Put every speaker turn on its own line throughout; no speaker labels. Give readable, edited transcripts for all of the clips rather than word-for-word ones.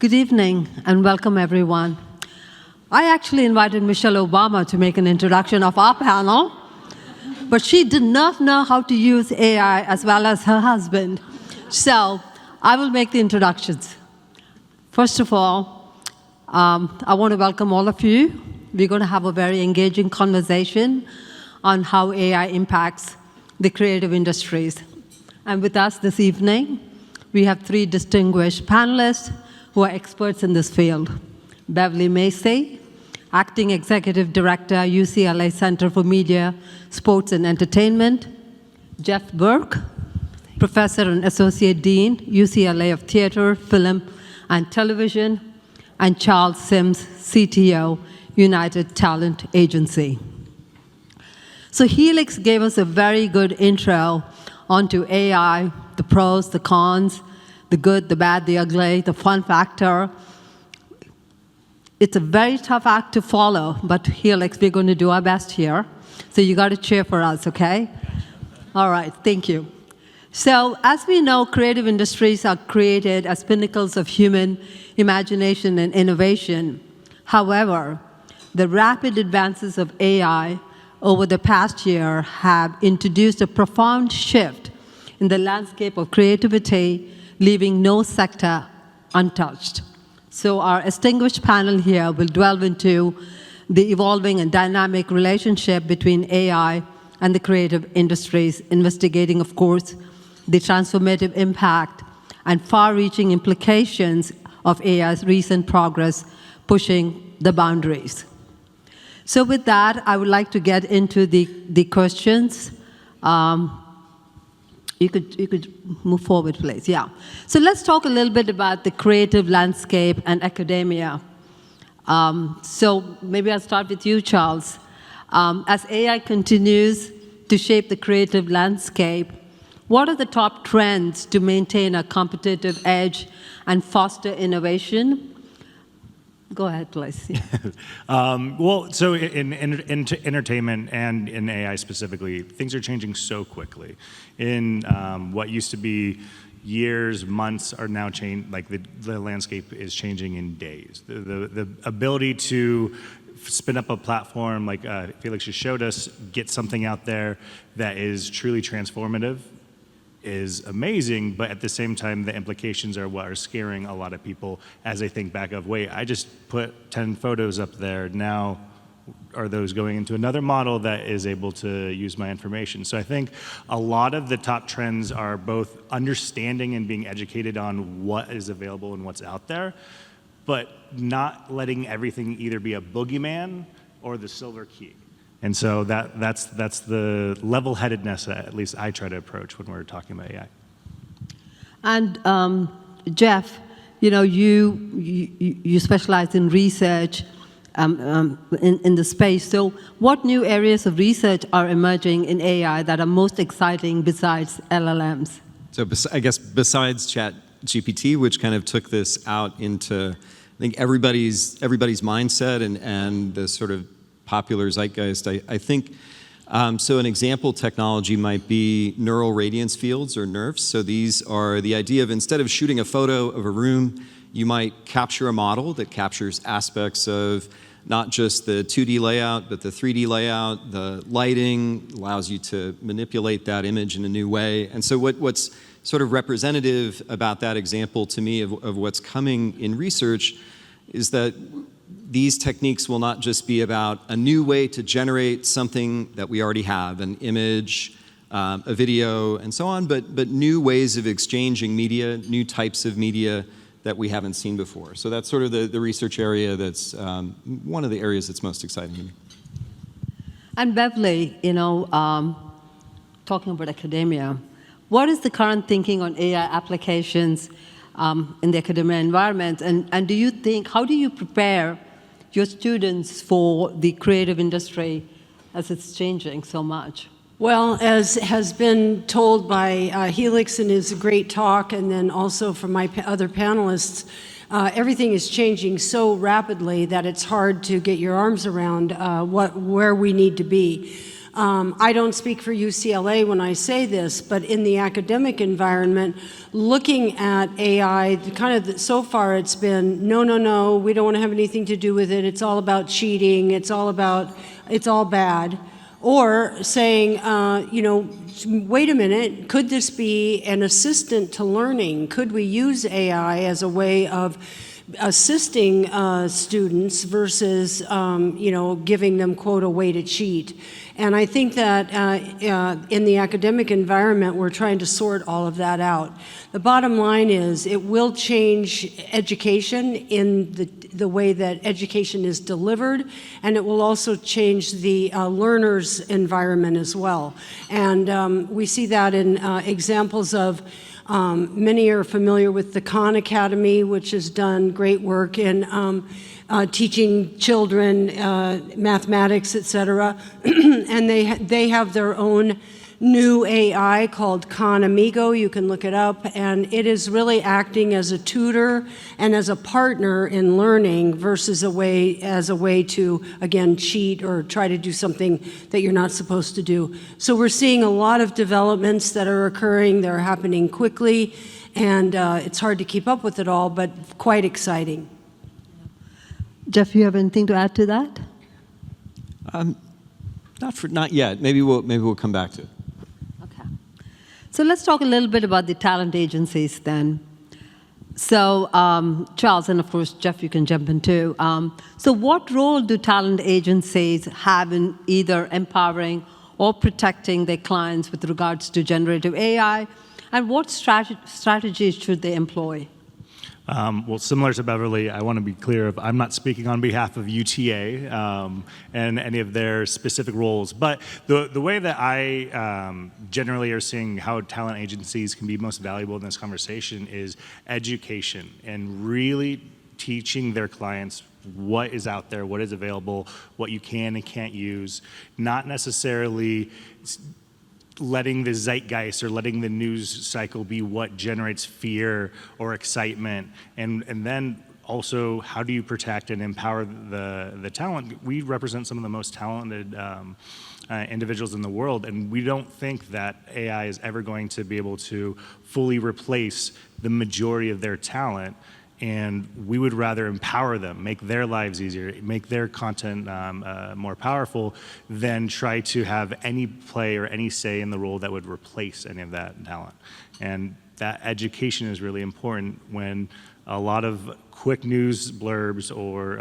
Good evening and welcome everyone. I actually invited Michelle Obama to make an introduction of our panel, but she did not know how to use AI as well as her husband. So I will make the introductions. First of all, I want to welcome all of you. We're going to have a very engaging conversation on how AI impacts the creative industries. And with us this evening, we have three distinguished panelists who are experts in this field. Beverly Macy, Acting Executive Director, UCLA Center for Media, Sports and Entertainment. Jeff Burke, Professor and Associate Dean, UCLA of Theater, Film, and Television. And Charles Sims, CTO, United Talent Agency. So Helix gave us a very good intro onto AI, the pros, the cons, the good, the bad, the ugly, the fun factor. It's a very tough act to follow, but Helix, we're going to do our best here. So you got to cheer for us, okay? All right, thank you. So as we know, creative industries are created as pinnacles of human imagination and innovation. However, the rapid advances of AI over the past year have introduced a profound shift in the landscape of creativity, leaving no sector untouched. So our distinguished panel here will delve into the evolving and dynamic relationship between AI and the creative industries, investigating, of course, the transformative impact and far-reaching implications of AI's recent progress, pushing the boundaries. So with that, I would like to get into the questions. You could move forward, please. Yeah. So let's talk a little bit about the creative landscape and academia. So maybe I'll start with you, Charles. As AI continues to shape the creative landscape, what are the top trends to maintain a competitive edge and foster innovation? Go ahead, please. Yeah.
Well, so in entertainment and in AI specifically, things are changing so quickly. In what used to be years, months are now changing, like the landscape is changing in days. The ability to spin up a platform like Felix just showed us, get something out there that is truly transformative is amazing, but at the same time, the implications are what are scaring a lot of people as they think back of, wait, I just put 10 photos up there, now are those going into another model that is able to use my information? So I think a lot of the top trends are both understanding and being educated on what is available and what's out there, but not letting everything either be a boogeyman or the silver key. And so that's the level-headedness that at least I try to approach when we're talking about AI.
And Jeff, you know, you specialize in research in the space. So what new areas of research are emerging in AI that are most exciting besides LLMs?
So I guess besides ChatGPT, which kind of took this out into, I think, everybody's mindset and the sort of popular zeitgeist, I think, so an example technology might be neural radiance fields, or NeRFs. So these are the idea of, instead of shooting a photo of a room, you might capture a model that captures aspects of not just the 2D layout, but the 3D layout. The lighting allows you to manipulate that image in a new way. And so what's sort of representative about that example to me of what's coming in research is that these techniques will not just be about a new way to generate something that we already have, an image, a video, and so on, but new ways of exchanging media, new types of media that we haven't seen before. So that's sort of the research area that's one of the areas that's most exciting to me.
And Beverly, you know, talking about academia, what is the current thinking on AI applications in the academia environment? And do you think, how do you prepare your students for the creative industry as it's changing so much?
Well, as has been told by Helix in his great talk, and then also from my other panelists, everything is changing so rapidly that it's hard to get your arms around where we need to be. I don't speak for UCLA when I say this, but in the academic environment, looking at AI, so far it's been, no, we don't want to have anything to do with it. It's all about cheating. It's all bad. Or saying, wait a minute, could this be an assistant to learning? Could we use AI as a way of assisting students versus, giving them, quote, a way to cheat? And I think that in the academic environment, we're trying to sort all of that out. The bottom line is it will change education in the way that education is delivered, and it will also change the learner's environment as well. And we see that in examples of many are familiar with the Khan Academy, which has done great work in teaching children mathematics, et cetera. And they have their own new AI called Khan Amigo. You can look it up. And it is really acting as a tutor and as a partner in learning versus as a way to, again, cheat or try to do something that you're not supposed to do. So we're seeing a lot of developments that are occurring. They're happening quickly. And it's hard to keep up with it all, but quite exciting.
Jeff, you have anything to add to that?
Not yet. Maybe we'll come back to it.
Okay. So let's talk a little bit about the talent agencies then. So Charles, and of course, Jeff, you can jump in too. So what role do talent agencies have in either empowering or protecting their clients with regards to generative AI? And what strategies should they employ?
Well, similar to Beverly, I want to be clear, I'm not speaking on behalf of UTA and any of their specific roles, but the way that I generally are seeing how talent agencies can be most valuable in this conversation is education and really teaching their clients what is out there, what is available, what you can and can't use, not necessarily letting the zeitgeist or letting the news cycle be what generates fear or excitement, and then also how do you protect and empower the talent. We represent some of the most talented individuals in the world, and we don't think that AI is ever going to be able to fully replace the majority of their talent. And we would rather empower them, make their lives easier, make their content more powerful, than try to have any play or any say in the role that would replace any of that talent. And that education is really important when a lot of quick news blurbs or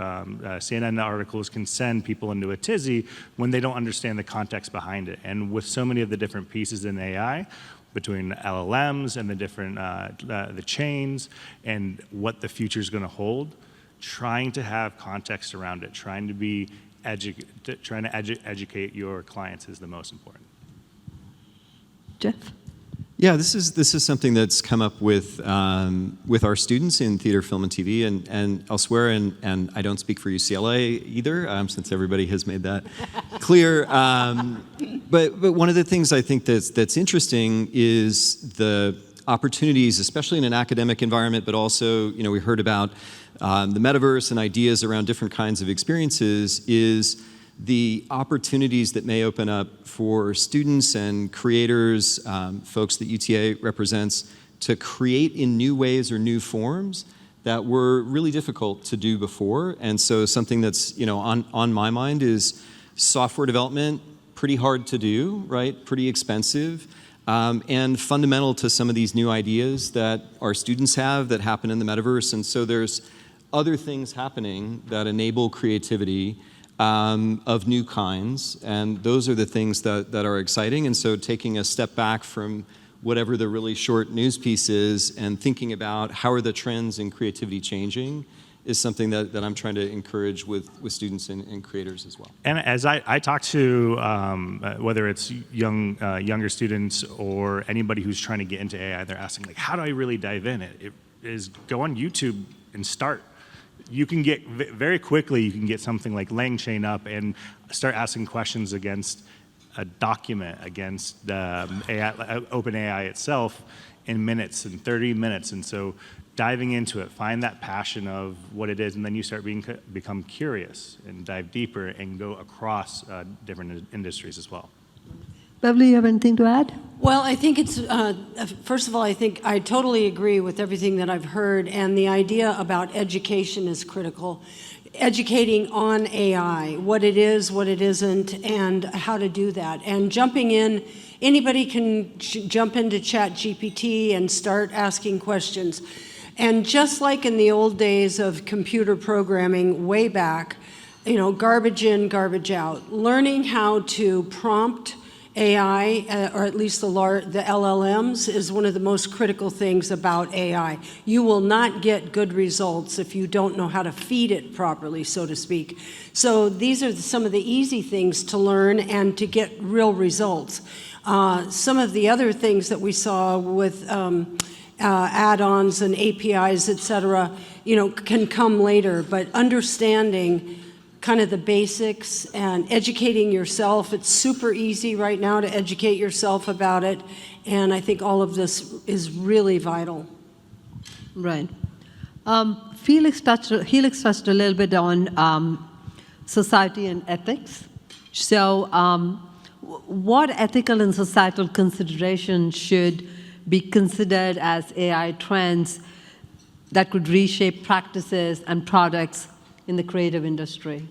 CNN articles can send people into a tizzy when they don't understand the context behind it. And with so many of the different pieces in AI, between LLMs and the different the chains and what the future is going to hold, trying to have context around it, trying to educate your clients is the most important.
Jeff?
Yeah, this is something that's come up with our students in theater, film, and TV, and elsewhere. And I don't speak for UCLA either, since everybody has made that clear. But one of the things I think that's interesting is the opportunities, especially in an academic environment, but also, we heard about the metaverse and ideas around different kinds of experiences, is the opportunities that may open up for students and creators, folks that UTA represents, to create in new ways or new forms that were really difficult to do before. And so something that's on my mind is software development, pretty hard to do, right? Pretty expensive, and fundamental to some of these new ideas that our students have that happen in the metaverse. And so there's other things happening that enable creativity of new kinds, and those are the things that are exciting. And so taking a step back from whatever the really short news piece is and thinking about how are the trends in creativity changing is something that I'm trying to encourage with students and creators as well. And
as I talk to, whether it's younger students or anybody who's trying to get into AI, they're asking, like, how do I really dive in? It is go on YouTube and start. You can get very quickly, you can get something like LangChain up and start asking questions against a document, against OpenAI itself in minutes, in 30 minutes. And so diving into it, find that passion of what it is, and then you start become curious and dive deeper and go across different industries as well.
Beverly, you have anything to add?
Well, I think it's, first of all, I think I totally agree with everything that I've heard, and the idea about education is critical. Educating on AI, what it is, what it isn't, and how to do that. And jumping in, anybody can jump into ChatGPT and start asking questions. And just like in the old days of computer programming way back, you know, garbage in, garbage out. Learning how to prompt AI, or at least the LLMs, is one of the most critical things about AI. You will not get good results if you don't know how to feed it properly, so to speak. So these are some of the easy things to learn and to get real results. Some of the other things that we saw with add-ons and APIs, et cetera, you know, can come later, but understanding kind of the basics and educating yourself. It's super easy right now to educate yourself about it, and I think all of this is really vital.
Right. Felix touched a little bit on society and ethics. So what ethical and societal considerations should be considered as AI trends that could reshape practices and products in the creative industry?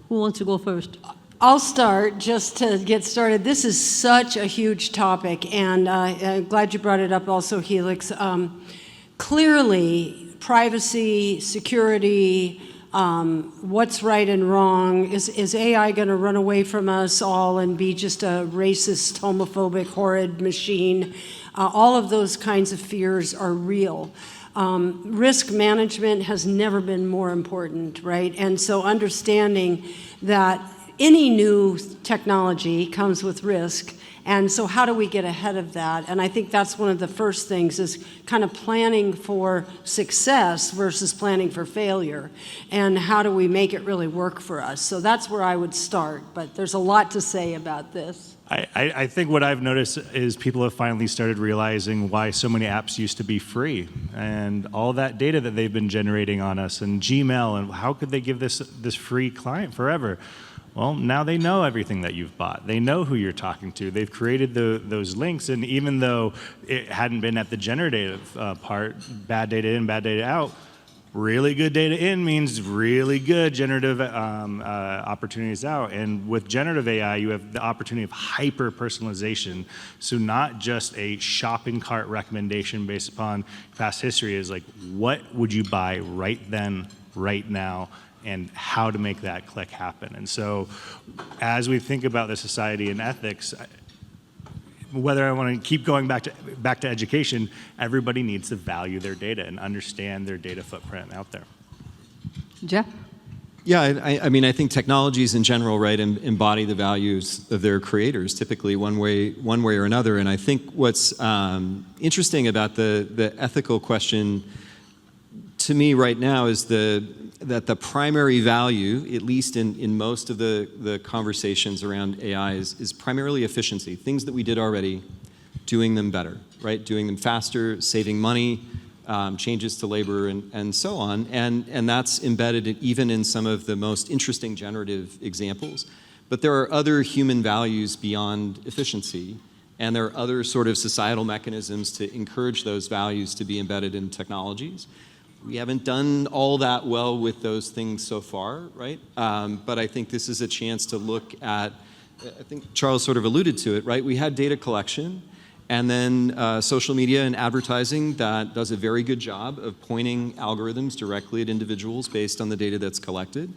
Who wants to go first?
I'll start just to get started. This is such a huge topic, and I'm glad you brought it up also, Helix. Clearly, privacy, security, what's right and wrong, is AI going to run away from us all and be just a racist, homophobic, horrid machine? All of those kinds of fears are real. Risk management has never been more important, right? And so understanding that any new technology comes with risk, and so how do we get ahead of that? And I think that's one of the first things, is kind of planning for success versus planning for failure, and how do we make it really work for us? So that's where I would start, but there's a lot to say about this.
I think what I've noticed is people have finally started realizing why so many apps used to be free, and all that data that they've been generating on us, and Gmail, and how could they give this free client forever? Well, now they know everything that you've bought. They know who you're talking to. They've created those links, and even though it hadn't been at the generative part, bad data in, bad data out, really good data in means really good generative opportunities out. And with generative AI, you have the opportunity of hyper-personalization. So not just a shopping cart recommendation based upon past history, is like, what would you buy right then, right now, and how to make that click happen. And so as we think about the society and ethics, whether I want to keep going back to education, everybody needs to value their data and understand their data footprint out there.
Jeff?
Yeah, I mean, I think technologies in general, right, embody the values of their creators, typically one way or another. And I think what's interesting about the ethical question to me right now is that the primary value, at least in most of the conversations around AI, is primarily efficiency. Things that we did already, doing them better, right? Doing them faster, saving money, changes to labor, and so on. And that's embedded even in some of the most interesting generative examples. But there are other human values beyond efficiency, and there are other sort of societal mechanisms to encourage those values to be embedded in technologies. We haven't done all that well with those things so far, right? But I think this is a chance to look at, I think Charles sort of alluded to it, right? We had data collection, and then social media and advertising that does a very good job of pointing algorithms directly at individuals based on the data that's collected.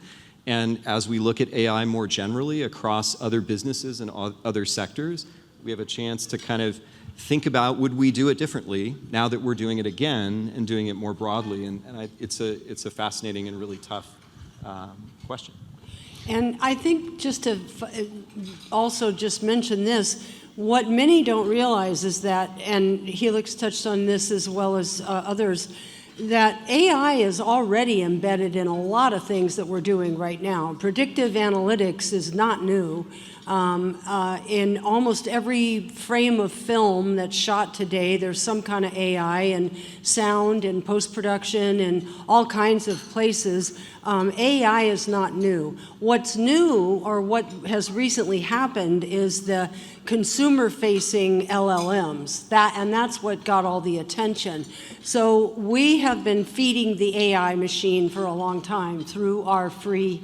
And as we look at AI more generally across other businesses and other sectors, we have a chance to kind of think about, would we do it differently now that we're doing it again and doing it more broadly? And it's a fascinating and really tough question.
And I think just to also just mention this, what many don't realize is that, and Helix touched on this as well as others, that AI is already embedded in a lot of things that we're doing right now. Predictive analytics is not new. In almost every frame of film that's shot today, there's some kind of AI, and sound and post-production and all kinds of places. AI is not new. What's new, or what has recently happened, is the consumer-facing LLMs. And that's what got all the attention. So we have been feeding the AI machine for a long time through our free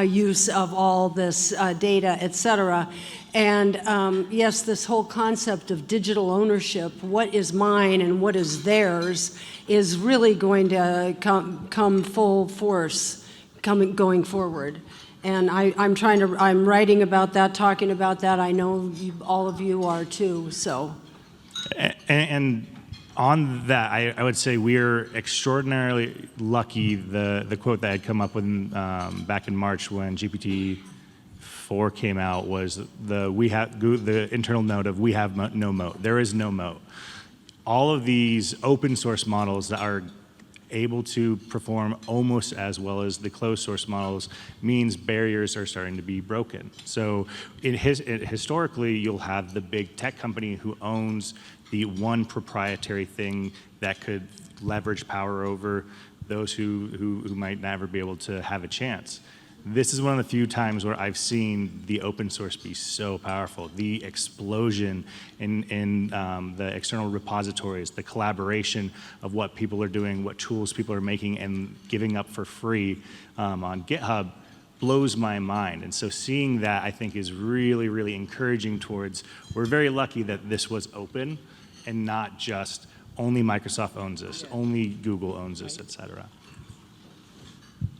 use of all this data, et cetera. And yes, this whole concept of digital ownership, what is mine and what is theirs, is really going to come full force going forward. And I'm writing about that, talking about that. I know all of you are too, so.
And on that, I would say we're extraordinarily lucky. The quote that had come up when, back in March when GPT-4 came out was the internal note of "we have no moat." There is no moat. All of these open source models that are able to perform almost as well as the closed source models means barriers are starting to be broken. So historically, you'll have the big tech company who owns the one proprietary thing that could leverage power over those who might never be able to have a chance. This is one of the few times where I've seen the open source be so powerful. The explosion in the external repositories, the collaboration of what people are doing, what tools people are making and giving up for free on GitHub blows my mind. And so seeing that, I think, is really, really encouraging towards, we're very lucky that this was open and not just only Microsoft owns this, only Google owns this, et cetera.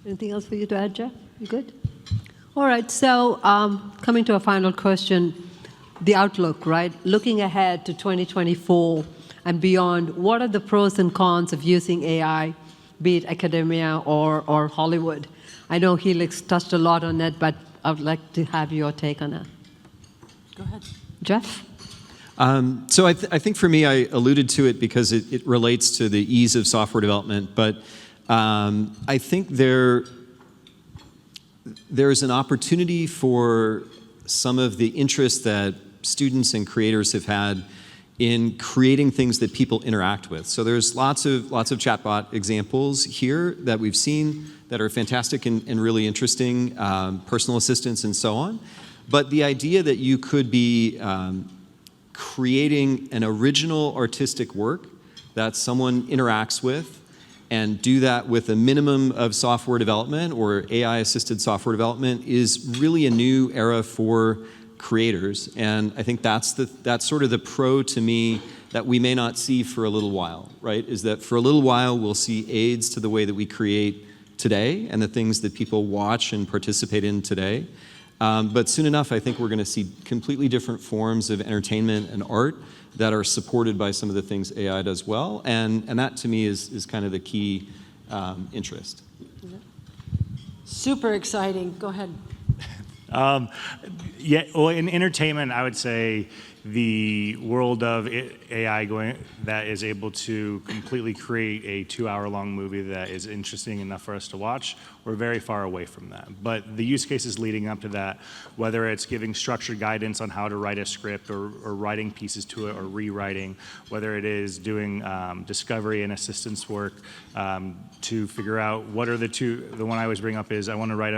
Anything else for you to add, Jeff? You good? All right, so coming to a final question, the outlook, right? Looking ahead to 2024 and beyond, what are the pros and cons of using AI, be it academia or Hollywood? I know Helix touched a lot on it, but I would like to have your take on that.
Go ahead.
Jeff?
So I think for me, I alluded to it because it relates to the ease of software development, but I think there's an opportunity for some of the interest that students and creators have had in creating things that people interact with. So there's lots of chatbot examples here that we've seen that are fantastic and really interesting, personal assistants and so on. But the idea that you could be creating an original artistic work that someone interacts with and do that with a minimum of software development or AI-assisted software development is really a new era for creators. And I think that's sort of the pro to me that we may not see for a little while, right? Is that for a little while we'll see aids to the way that we create today and the things that people watch and participate in today. But soon enough, I think we're going to see completely different forms of entertainment and art that are supported by some of the things AI does well, and that to me is kind of the key interest.
Super exciting. Go ahead.
Yeah, well, in entertainment, I would say the world of AI that is able to completely create a 2-hour-long movie that is interesting enough for us to watch, we're very far away from that. But the use cases leading up to that, whether it's giving structured guidance on how to write a script or writing pieces to it or rewriting, whether it is doing discovery and assistance work to figure out what are the one I always bring up is I want to write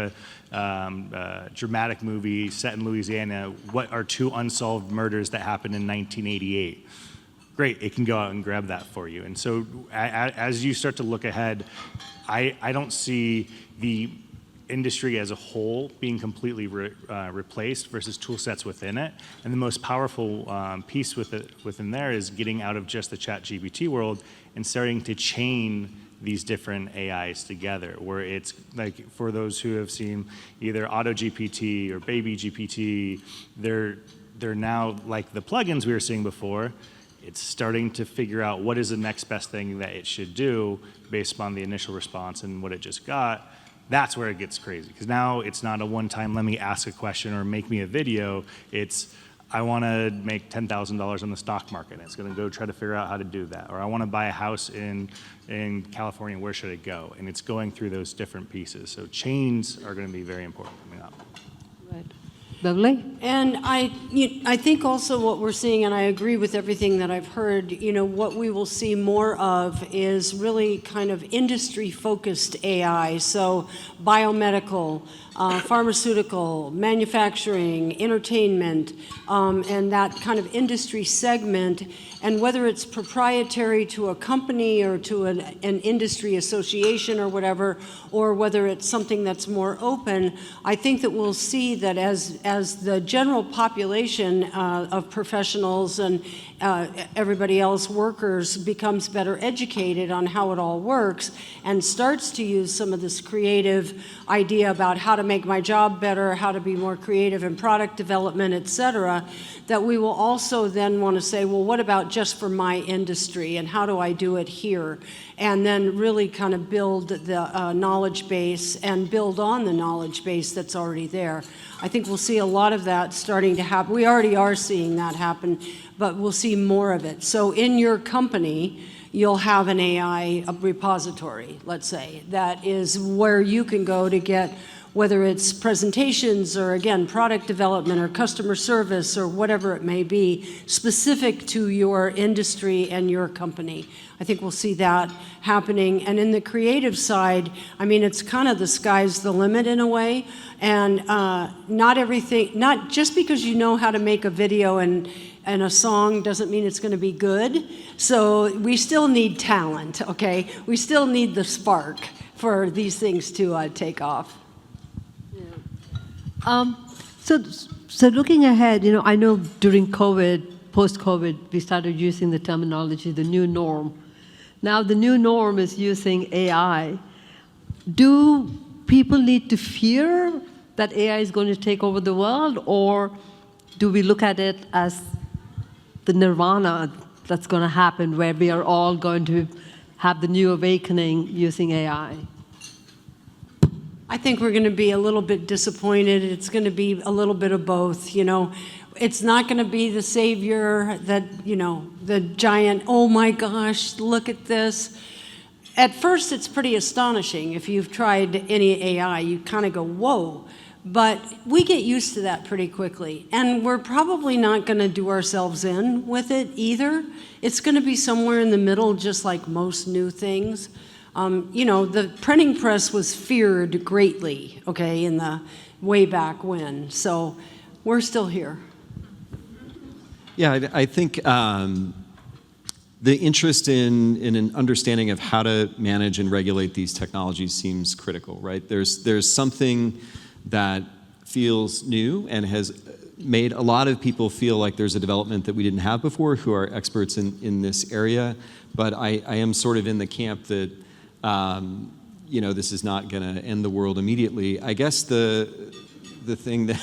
a dramatic movie set in Louisiana. What are 2 unsolved murders that happened in 1988? Great, it can go out and grab that for you. And so as you start to look ahead, I don't see the industry as a whole being completely replaced versus tool sets within it. And the most powerful piece within there is getting out of just the ChatGPT world and starting to chain these different AIs together, where it's like, for those who have seen either AutoGPT or Baby GPT, they're now like the plugins we were seeing before. It's starting to figure out what is the next best thing that it should do based upon the initial response and what it just got. That's where it gets crazy, because now it's not a one-time let me ask a question or make me a video. It's I want to make $10,000 on the stock market. It's going to go try to figure out how to do that. Or I want to buy a house in California. Where should it go? And it's going through those different pieces. So chains are going to be very important coming up.
Right. Beverly?
And I think also what we're seeing, and I agree with everything that I've heard, what we will see more of is really kind of industry-focused AI. So biomedical, pharmaceutical, manufacturing, entertainment, and that kind of industry segment. And whether it's proprietary to a company or to an industry association or whatever, or whether it's something that's more open, I think that we'll see that as the general population of professionals and everybody else, workers, becomes better educated on how it all works and starts to use some of this creative idea about how to make my job better, how to be more creative in product development, et cetera, that we will also then want to say, well, what about just for my industry, and how do I do it here? And then really kind of build the knowledge base and build on the knowledge base that's already there. I think we'll see a lot of that starting to happen. We already are seeing that happen, but we'll see more of it. So in your company, you'll have an AI repository, let's say, that is where you can go to get, whether it's presentations or, again, product development or customer service or whatever it may be, specific to your industry and your company. I think we'll see that happening. And in the creative side, I mean, it's kind of the sky's the limit in a way. And not everything, not just because you know how to make a video and a song doesn't mean it's going to be good. So we still need talent, okay? We still need the spark for these things to take off.
So looking ahead, I know during COVID, post-COVID, we started using the terminology, the new norm. Now the new norm is using AI. Do people need to fear that AI is going to take over the world, or do we look at it as the nirvana that's going to happen, where we are all going to have the new awakening using AI?
I think we're going to be a little bit disappointed. It's going to be a little bit of both, It's not going to be the savior that, the giant, oh my gosh, look at this. At first, it's pretty astonishing. If you've tried any AI, you kind of go, whoa. But we get used to that pretty quickly. And we're probably not going to do ourselves in with it either. It's going to be somewhere in the middle, just like most new things. The printing press was feared greatly, okay, in the way back when. So we're still here.
Yeah, I think the interest in an understanding of how to manage and regulate these technologies seems critical, right? There's something that feels new and has made a lot of people feel like there's a development that we didn't have before, who are experts in this area. But I am sort of in the camp that this is not going to end the world immediately. I guess the thing that,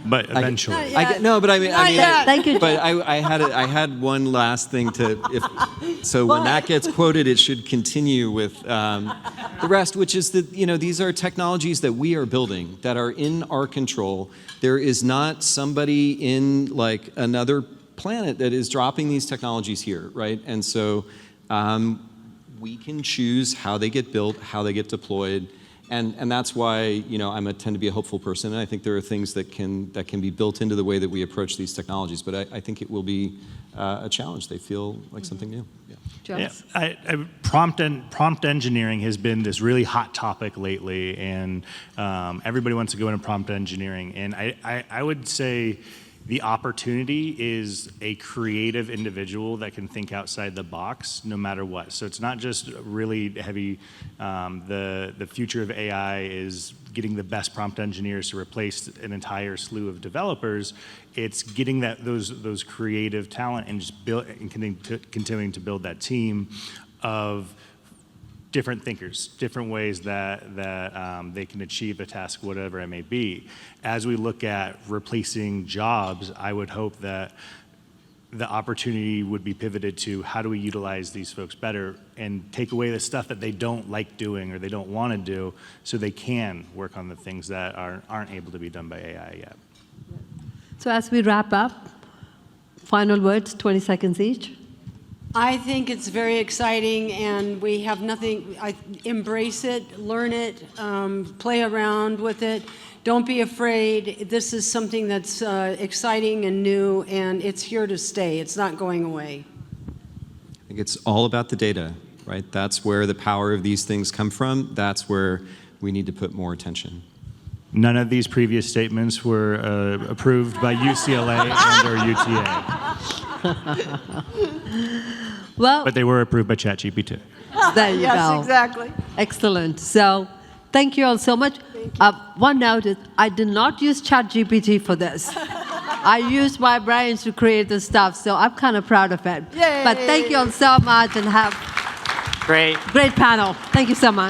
but eventually,
Thank you.
But I had one last thing when that gets quoted, it should continue with the rest, which is that these are technologies that we are building that are in our control. There is not somebody in like another planet that is dropping these technologies here, right? And so. We can choose how they get built, how they get deployed, and that's why I tend to be a hopeful person, and I think there are things that can be built into the way that we approach these technologies. But I think it will be a challenge. They feel like something new.
Yeah. Prompt engineering has been this really hot topic lately, and everybody wants to go into prompt engineering. And I would say the opportunity is a creative individual that can think outside the box no matter what. So it's not just really heavy. The future of AI is getting the best prompt engineers to replace an entire slew of developers. It's getting those creative talent and just continuing to build that team of different thinkers, different ways that they can achieve a task, whatever it may be. As we look at replacing jobs, I would hope that the opportunity would be pivoted to how do we utilize these folks better and take away the stuff that they don't like doing or they don't want to do, so they can work on the things that aren't able to be done by AI yet.
So as we wrap up, final words, 20 seconds each.
I think it's very exciting, and we have nothing. Embrace it, learn it, play around with it. Don't be afraid. This is something that's exciting and new, and it's here to stay. It's not going away.
I think it's all about the data, right? That's where the power of these things come from. That's where we need to put more attention.
None of these previous statements were approved by UCLA and or UTA.
Well,
But they were approved by ChatGPT.
there you
Yes,
go.
exactly.
Excellent. So thank you all so much. One note is I did not use ChatGPT for this. I used my brains to create this stuff, so I'm kind of proud of it.
Yay.
But thank you all so much and have
Great.
great panel. Thank you so much.